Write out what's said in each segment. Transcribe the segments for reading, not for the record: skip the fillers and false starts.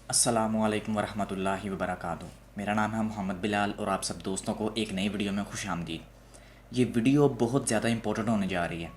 السلام علیکم ورحمۃ اللہ وبرکاتہ۔ میرا نام ہے محمد بلال اور آپ سب دوستوں کو ایک نئی ویڈیو میں خوش آمدید۔ یہ ویڈیو بہت زیادہ امپورٹنٹ ہونے جا رہی ہے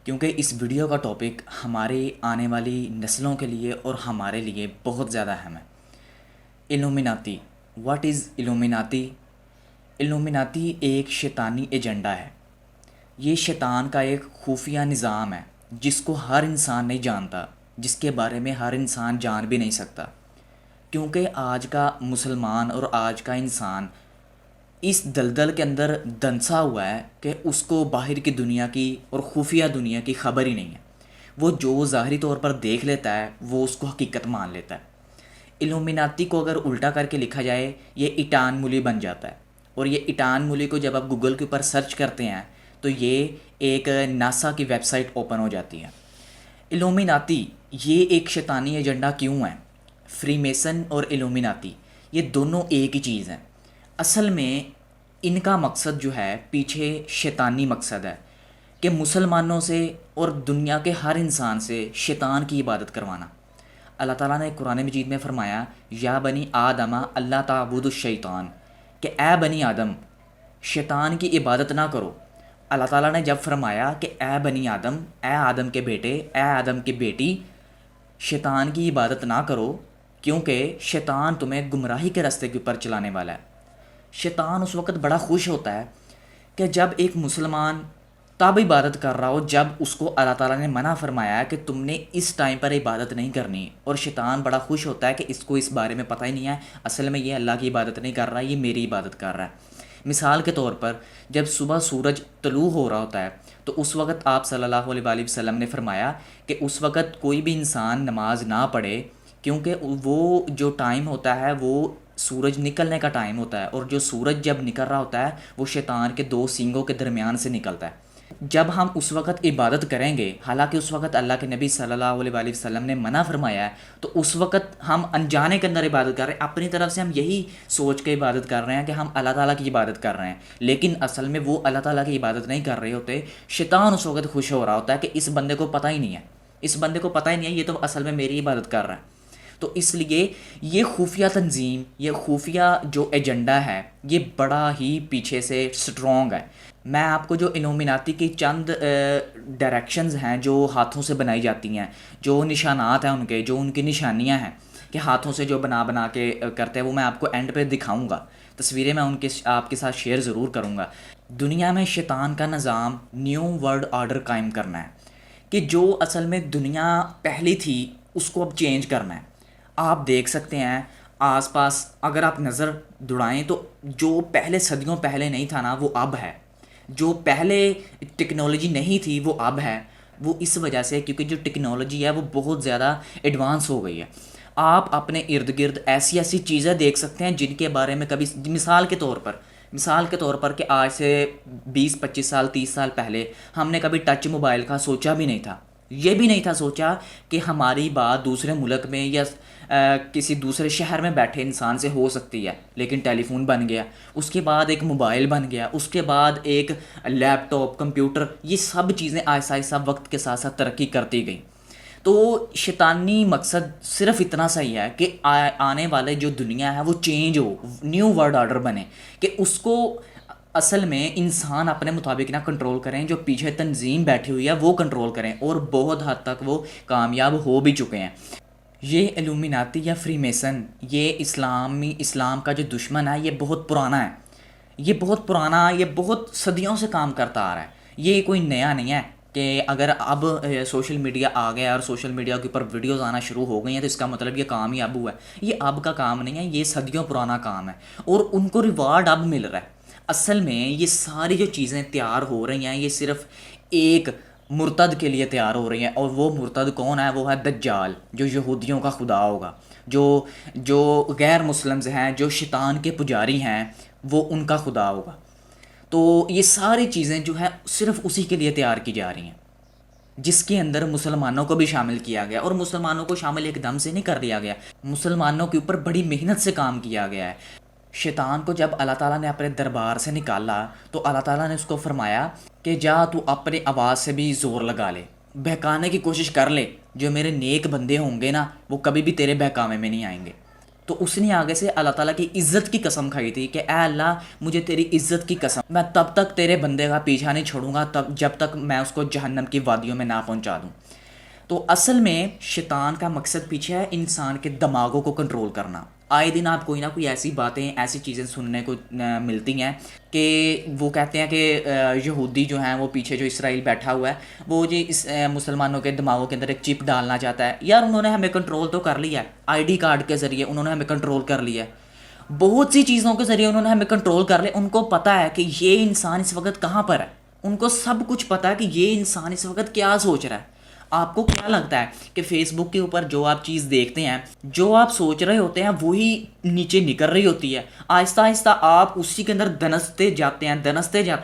کیونکہ اس ویڈیو کا ٹاپک ہمارے آنے والی نسلوں کے لیے اور ہمارے لیے بہت زیادہ اہم ہے۔ الومناتی، واٹ از الومناتی؟ الومناتی ایک شیطانی ایجنڈا ہے۔ یہ شیطان کا ایک خفیہ نظام ہے جس کو ہر انسان نہیں جانتا، جس کے بارے میں ہر انسان جان بھی نہیں سکتا، کیونکہ آج کا مسلمان اور آج کا انسان اس دلدل کے اندر دنسا ہوا ہے کہ اس کو باہر کی دنیا کی اور خفیہ دنیا کی خبر ہی نہیں ہے۔ وہ جو ظاہری طور پر دیکھ لیتا ہے وہ اس کو حقیقت مان لیتا ہے۔ الومناتی کو اگر الٹا کر کے لکھا جائے یہ ایٹان مولی بن جاتا ہے، اور یہ ایٹان مولی کو جب آپ گوگل کے اوپر سرچ کرتے ہیں تو یہ ایک ناسا کی ویب سائٹ اوپن ہو جاتی ہے۔ الومناتی یہ ایک شیطانی ایجنڈا کیوں ہے؟ فری میسن اور الومناتی یہ دونوں ایک ہی چیز ہیں۔ اصل میں ان کا مقصد جو ہے پیچھے شیطانی مقصد ہے کہ مسلمانوں سے اور دنیا کے ہر انسان سے شیطان کی عبادت کروانا۔ اللہ تعالیٰ نے قرآن مجید میں فرمایا یا بنی آدم اللہ تعبدوا الشیطان، کہ اے بنی آدم شیطان کی عبادت نہ کرو۔ اللہ تعالیٰ نے جب فرمایا کہ اے بنی آدم، اے آدم کے بیٹے، اے آدم کی بیٹی، شیطان کی عبادت نہ کرو کیونکہ شیطان تمہیں گمراہی کے راستے کے اوپر چلانے والا ہے۔ شیطان اس وقت بڑا خوش ہوتا ہے کہ جب ایک مسلمان تب عبادت کر رہا ہو جب اس کو اللہ تعالیٰ نے منع فرمایا ہے کہ تم نے اس ٹائم پر عبادت نہیں کرنی، اور شیطان بڑا خوش ہوتا ہے کہ اس کو اس بارے میں پتہ ہی نہیں ہے، اصل میں یہ اللہ کی عبادت نہیں کر رہا، یہ میری عبادت کر رہا ہے۔ مثال کے طور پر جب صبح سورج طلوع ہو رہا ہوتا ہے تو اس وقت آپ صلی اللہ علیہ وآلہ وسلم نے فرمایا کہ اس وقت کوئی بھی انسان نماز نہ پڑھے، کیونکہ وہ جو ٹائم ہوتا ہے وہ سورج نکلنے کا ٹائم ہوتا ہے، اور جو سورج جب نکل رہا ہوتا ہے وہ شیطان کے دو سینگوں کے درمیان سے نکلتا ہے۔ جب ہم اس وقت عبادت کریں گے، حالانکہ اس وقت اللہ کے نبی صلی اللہ علیہ وآلہ وسلم نے منع فرمایا ہے، تو اس وقت ہم انجانے کے اندر عبادت کر رہے ہیں، اپنی طرف سے ہم یہی سوچ کے عبادت کر رہے ہیں کہ ہم اللہ تعالیٰ کی عبادت کر رہے ہیں، لیکن اصل میں وہ اللہ تعالیٰ کی عبادت نہیں کر رہے ہوتے۔ شیطان اس وقت خوش ہو رہا ہوتا ہے کہ اس بندے کو پتہ ہی نہیں ہے، اس بندے کو پتہ ہی نہیں ہے، یہ تو اصل میں میری عبادت کر رہا ہے۔ تو اس لیے یہ خفیہ تنظیم، یہ خفیہ جو ایجنڈا ہے یہ بڑا ہی پیچھے سے سٹرونگ ہے۔ میں آپ کو جو الومناتی کی چند ڈائریکشنز ہیں جو ہاتھوں سے بنائی جاتی ہیں، جو نشانات ہیں ان کے، جو ان کی نشانیاں ہیں کہ ہاتھوں سے جو بنا کے کرتے ہیں، وہ میں آپ کو اینڈ پہ دکھاؤں گا، تصویریں میں ان کے آپ کے ساتھ شیئر ضرور کروں گا۔ دنیا میں شیطان کا نظام نیو ورلڈ آرڈر قائم کرنا ہے کہ جو اصل میں دنیا پہلی تھی اس کو اب چینج کرنا ہے۔ آپ دیکھ سکتے ہیں آس پاس اگر آپ نظر دوڑائیں تو جو پہلے صدیوں پہلے نہیں تھا نا وہ اب ہے، جو پہلے ٹیکنالوجی نہیں تھی وہ اب ہے۔ وہ اس وجہ سے کیونکہ جو ٹیکنالوجی ہے وہ بہت زیادہ ایڈوانس ہو گئی ہے۔ آپ اپنے ارد گرد ایسی ایسی چیزیں دیکھ سکتے ہیں جن کے بارے میں کبھی، مثال کے طور پر کہ آج سے 20 25 سال 30 سال پہلے ہم نے کبھی ٹچ موبائل کا سوچا بھی نہیں تھا، یہ بھی نہیں تھا سوچا کہ ہماری بات دوسرے ملک میں یا کسی دوسرے شہر میں بیٹھے انسان سے ہو سکتی ہے، لیکن ٹیلی فون بن گیا، اس کے بعد ایک موبائل بن گیا، اس کے بعد ایک لیپ ٹاپ، کمپیوٹر، یہ سب چیزیں آہستہ آہستہ وقت کے ساتھ ساتھ ترقی کرتی گئیں۔ تو شیطانی مقصد صرف اتنا صحیح ہے کہ آنے والے جو دنیا ہے وہ چینج ہو، نیو ورلڈ آرڈر بنے، کہ اس کو اصل میں انسان اپنے مطابق نہ کنٹرول کریں، جو پیچھے تنظیم بیٹھی ہوئی ہے وہ کنٹرول کریں، اور بہت حد تک وہ کامیاب ہو بھی چکے ہیں۔ یہ الومناتی یا فری میسن یہ اسلام کا جو دشمن ہے یہ بہت پرانا ہے، یہ بہت پرانا، یہ بہت صدیوں سے کام کرتا آ رہا ہے، یہ کوئی نیا نہیں ہے کہ اگر اب سوشل میڈیا آ گیا اور سوشل میڈیا کے اوپر ویڈیوز آنا شروع ہو گئی ہیں تو اس کا مطلب یہ کام ہی اب ہوا ہے۔ یہ اب کا کام نہیں ہے، یہ صدیوں پرانا کام ہے، اور ان کو ریوارڈ اب مل رہا ہے۔ اصل میں یہ ساری جو چیزیں تیار ہو رہی ہیں یہ صرف ایک مرتد کے لیے تیار ہو رہی ہیں، اور وہ مرتد کون ہے؟ وہ ہے دجال، جو یہودیوں کا خدا ہوگا، جو غیر مسلمز ہیں، جو شیطان کے پجاری ہیں، وہ ان کا خدا ہوگا۔ تو یہ ساری چیزیں جو ہیں صرف اسی کے لیے تیار کی جا رہی ہیں، جس کے اندر مسلمانوں کو بھی شامل کیا گیا، اور مسلمانوں کو شامل ایک دم سے نہیں کر دیا گیا، مسلمانوں کے اوپر بڑی محنت سے کام کیا گیا ہے۔ شیطان کو جب اللہ تعالیٰ نے اپنے دربار سے نکالا تو اللہ تعالیٰ نے اس کو فرمایا کہ جا تو اپنے آواز سے بھی زور لگا لے، بہکانے کی کوشش کر لے، جو میرے نیک بندے ہوں گے نا وہ کبھی بھی تیرے بہکاوے میں نہیں آئیں گے. تو اس نے آگے سے اللہ تعالیٰ کی عزت کی قسم کھائی تھی کہ اے اللہ مجھے تیری عزت کی قسم, میں تب تک تیرے بندے کا پیچھا نہیں چھوڑوں گا جب تک میں اس کو جہنم کی وادیوں میں نہ پہنچا دوں. تو اصل میں شیطان کا مقصد پیچھے ہے انسان کے دماغوں کو کنٹرول کرنا. آئے دن آپ کوئی نہ کوئی ایسی باتیں, ایسی چیزیں سننے کو ملتی ہیں کہ وہ کہتے ہیں کہ یہودی جو ہیں وہ پیچھے جو اسرائیل بیٹھا ہوا ہے وہ جی اس مسلمانوں کے دماغوں کے اندر ایک چپ ڈالنا چاہتا ہے. یار انہوں نے ہمیں کنٹرول تو کر لیا ہے, آئی ڈی کارڈ کے ذریعے انہوں نے ہمیں کنٹرول کر لیا ہے, بہت سی چیزوں کے ذریعے انہوں نے ہمیں کنٹرول کر لیا. ان کو پتہ ہے کہ یہ انسان اس وقت کہاں پر ہے, ان کو سب کچھ پتہ ہے کہ یہ انسان اس وقت کیا سوچ رہا ہے. آپ کو کیا لگتا ہے کہ فیس بک کے اوپر جو آپ چیز دیکھتے ہیں, جو آپ سوچ رہے ہوتے ہیں وہی نیچے نکل رہی ہوتی ہے. آہستہ آہستہ آپ اسی کے اندر دنستے جاتے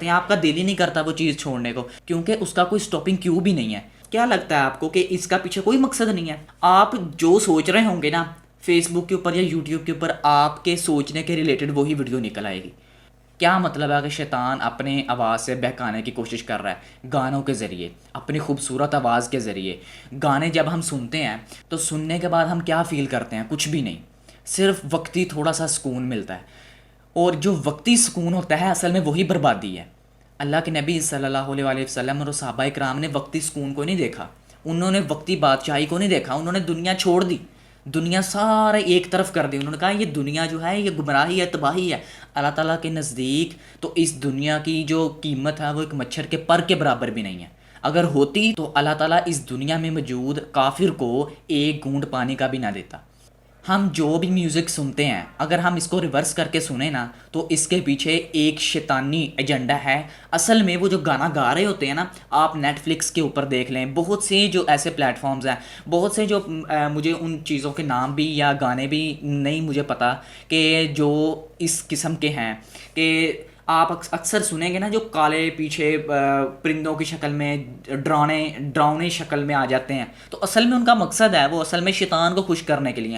ہیں, آپ کا دل ہی نہیں کرتا وہ چیز چھوڑنے کو, کیونکہ اس کا کوئی سٹاپنگ کیوں بھی نہیں ہے. کیا لگتا ہے آپ کو کہ اس کا پیچھے کوئی مقصد نہیں ہے؟ آپ جو سوچ رہے ہوں گے نا فیس بک کے اوپر یا یوٹیوب کے اوپر, آپ کے سوچنے کے ریلیٹڈ وہی ویڈیو نکل آئے گی. کیا مطلب ہے کہ شیطان اپنے آواز سے بہکانے کی کوشش کر رہا ہے گانوں کے ذریعے, اپنی خوبصورت آواز کے ذریعے. گانے جب ہم سنتے ہیں تو سننے کے بعد ہم کیا فیل کرتے ہیں؟ کچھ بھی نہیں, صرف وقتی تھوڑا سا سکون ملتا ہے. اور جو وقتی سکون ہوتا ہے اصل میں وہی بربادی ہے. اللہ کے نبی صلی اللہ علیہ وآلہ وسلم اور صحابہ کرام نے وقتی سکون کو نہیں دیکھا, انہوں نے وقتی بادشاہی کو نہیں دیکھا, انہوں نے دنیا چھوڑ دی, دنیا سارے ایک طرف کر دی. انہوں نے کہا یہ دنیا جو ہے یہ گمراہی ہے, تباہی ہے. اللہ تعالیٰ کے نزدیک تو اس دنیا کی جو قیمت ہے وہ ایک مچھر کے پر کے برابر بھی نہیں ہے. اگر ہوتی تو اللہ تعالیٰ اس دنیا میں موجود کافر کو ایک گھونٹ پانی کا بھی نہ دیتا. ہم جو بھی میوزک سنتے ہیں اگر ہم اس کو ریورس کر کے سنیں نا تو اس کے پیچھے ایک شیطانی ایجنڈا ہے. اصل میں وہ جو گانا گا رہے ہوتے ہیں نا, آپ نیٹ فلکس کے اوپر دیکھ لیں, بہت سے جو ایسے پلیٹ فارمز ہیں, بہت سے جو مجھے ان چیزوں کے نام بھی یا گانے بھی نہیں مجھے پتہ کہ جو اس قسم کے ہیں کہ آپ اکثر سنیں گے نا جو کالے پیچھے پرندوں کی شکل میں ڈراؤنے شکل میں آ جاتے ہیں. تو اصل میں ان کا مقصد ہے, وہ اصل میں شیطان کو خوش کرنے کے لیے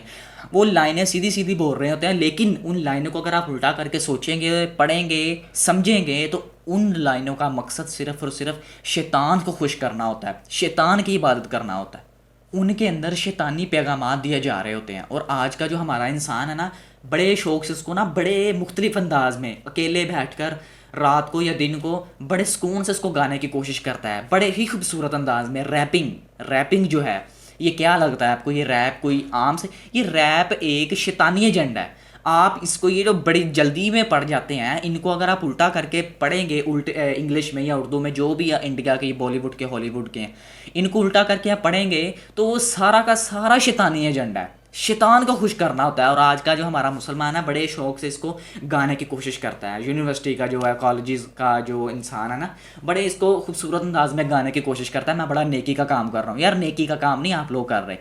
وہ لائنیں سیدھی سیدھی بول رہے ہوتے ہیں, لیکن ان لائنوں کو اگر آپ الٹا کر کے سوچیں گے, پڑھیں گے, سمجھیں گے تو ان لائنوں کا مقصد صرف اور صرف شیطان کو خوش کرنا ہوتا ہے, شیطان کی عبادت کرنا ہوتا ہے. ان کے اندر شیطانی پیغامات دیے جا رہے ہوتے ہیں. اور آج کا جو ہمارا انسان ہے نا, بڑے شوق سے اس کو نا بڑے مختلف انداز میں اکیلے بیٹھ کر رات کو یا دن کو بڑے سکون سے اس کو گانے کی کوشش کرتا ہے, بڑے ہی خوبصورت انداز میں. ریپنگ جو ہے, یہ کیا لگتا ہے آپ کو؟ یہ ریپ کوئی عام سے, یہ ریپ ایک شیطانی ایجنڈا ہے. آپ اس کو یہ جو بڑی جلدی میں پڑھ جاتے ہیں, ان کو اگر آپ الٹا کر کے پڑھیں گے, انگلش میں یا اردو میں, جو بھی انڈیا کے, بالی ووڈ کے, ہالی ووڈ کے ہیں, ان کو الٹا کر کے آپ پڑھیں گے تو وہ سارا کا سارا شیطانی ایجنڈا ہے, شیطان کو خوش کرنا ہوتا ہے. اور آج کا جو ہمارا مسلمان ہے بڑے شوق سے اس کو گانے کی کوشش کرتا ہے. یونیورسٹی کا جو ہے, کالجز کا جو انسان ہے نا, بڑے اس کو خوبصورت انداز میں گانے کی کوشش کرتا ہے. میں بڑا نیکی کا کام کر رہا ہوں. یار نیکی کا کام نہیں آپ لوگ کر رہے,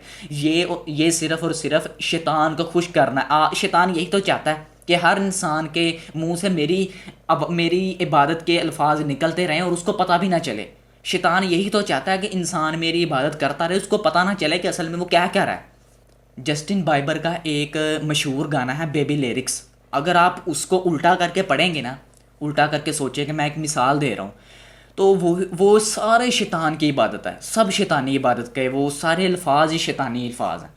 یہ صرف اور صرف شیطان کو خوش کرنا ہے. شیطان یہی تو چاہتا ہے کہ ہر انسان کے منہ سے میری عبادت کے الفاظ نکلتے رہیں اور اس کو پتہ بھی نہ چلے. شیطان یہی تو چاہتا ہے کہ انسان میری عبادت کرتا رہے, اس کو پتہ نہ چلے کہ اصل میں وہ کیا کر رہا ہے. جسٹن بائبر کا ایک مشہور گانا ہے بیبی لیرکس, اگر آپ اس کو الٹا کر کے پڑھیں گے نا, الٹا کر کے سوچیں کہ میں ایک مثال دے رہا ہوں, تو وہ سارے شیطان کی عبادت ہے, سب شیطانی عبادت کے وہ سارے الفاظ ہی شیطانی الفاظ ہیں.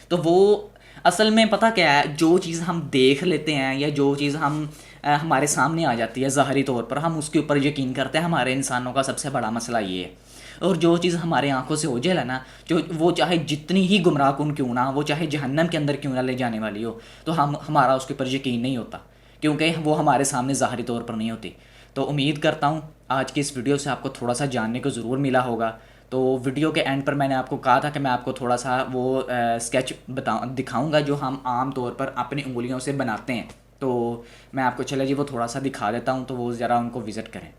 تو وہ اصل میں پتہ کیا ہے, جو چیز ہم دیکھ لیتے ہیں یا جو چیز ہمارے سامنے آ جاتی ہے ظاہری طور پر, ہم اس کے اوپر یقین کرتے ہیں. ہمارے انسانوں کا سب سے بڑا مسئلہ یہ ہے. اور جو چیز ہمارے آنکھوں سے اوجھل ہے نا, جو وہ چاہے جتنی ہی گمراہ کن کیوں نہ, وہ چاہے جہنم کے اندر کیوں نہ لے جانے والی ہو, تو ہمارا اس کے اوپر یقین نہیں ہوتا, کیونکہ وہ ہمارے سامنے ظاہری طور پر نہیں ہوتی. تو امید کرتا ہوں آج کی اس ویڈیو سے آپ کو تھوڑا سا جاننے کو ضرور ملا ہوگا. تو ویڈیو کے اینڈ پر میں نے آپ کو کہا تھا کہ میں آپ کو تھوڑا سا وہ اسکیچ دکھاؤں گا جو ہم عام طور پر اپنی انگلیوں سے بناتے ہیں. تو میں آپ کو چلے جی وہ تھوڑا سا دکھا دیتا ہوں, تو وہ ذرا ان کو وزٹ کریں.